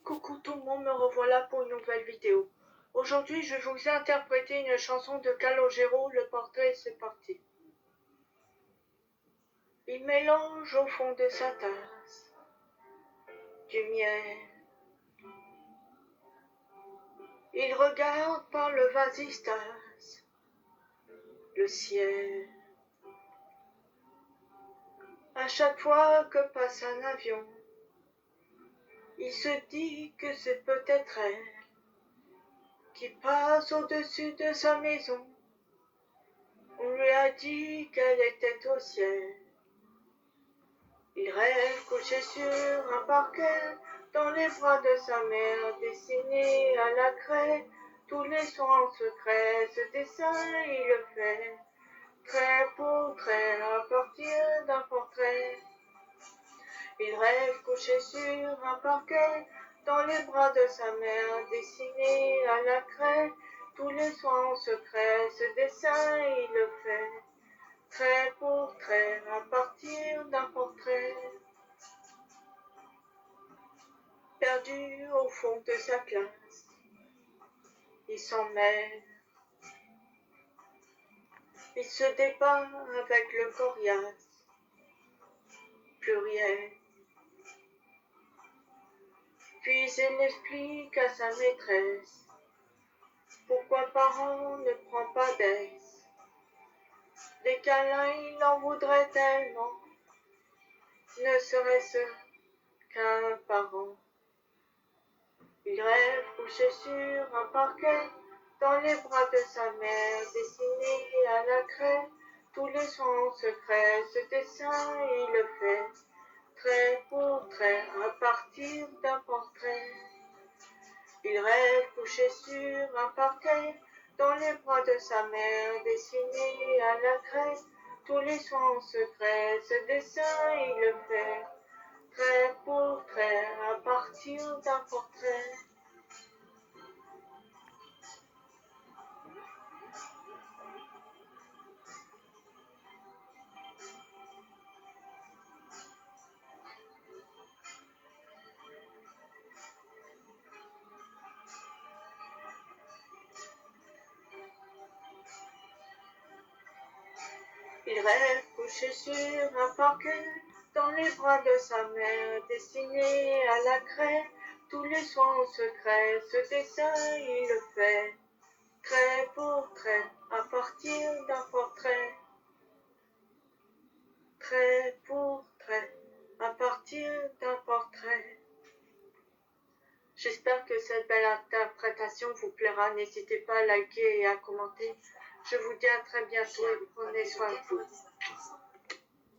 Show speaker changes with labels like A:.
A: Coucou tout le monde, me revoilà pour une nouvelle vidéo. Aujourd'hui, je vais vous interpréter une chanson de Calogero, Le Portrait, c'est parti. Il mélange au fond de sa tasse du miel. Il regarde par le vasistas le ciel. À chaque fois que passe un avion, il se dit que c'est peut-être elle qui passe au-dessus de sa maison. On lui a dit qu'elle était au ciel. Il rêve couché sur un parquet, dans les bras de sa mère, dessiné à la craie. Tous les soins en secret, ce dessin il le fait, trait pour trait, à partir d'un portrait. Il rêve couché sur un parquet, dans les bras de sa mère, dessiné à la craie. Tous les soins en secret, ce dessin il le fait, trait pour trait, à partir d'un portrait. Perdu au fond de sa classe, il s'en mêle. Il se débat avec le coriace, pluriel. Puis il explique à sa maîtresse pourquoi parent ne prend pas d'aise. Des câlins, il en voudrait tellement, ne serait-ce qu'un parent. Il rêve couché sur un parquet, dans les bras de sa mère, dessiné à la craie. Tous les soins secrets, ce dessin il le fait, trait pour trait, à partir d'un portrait. Il rêve couché sur un parquet, dans les bras de sa mère, dessiné à la craie. Tous les soins secrets, ce dessin il le fait, trait pour trait, à partir d'un portrait. Il rêve couché sur un parquet, dans les bras de sa mère, dessiné à la craie. Tous les soins secrets, ce dessin il le fait, trait pour trait, à partir d'un portrait. Trait pour trait, à partir d'un portrait. J'espère que cette belle interprétation vous plaira. N'hésitez pas à liker et à commenter. Je vous dis à très bientôt et prenez soin de vous.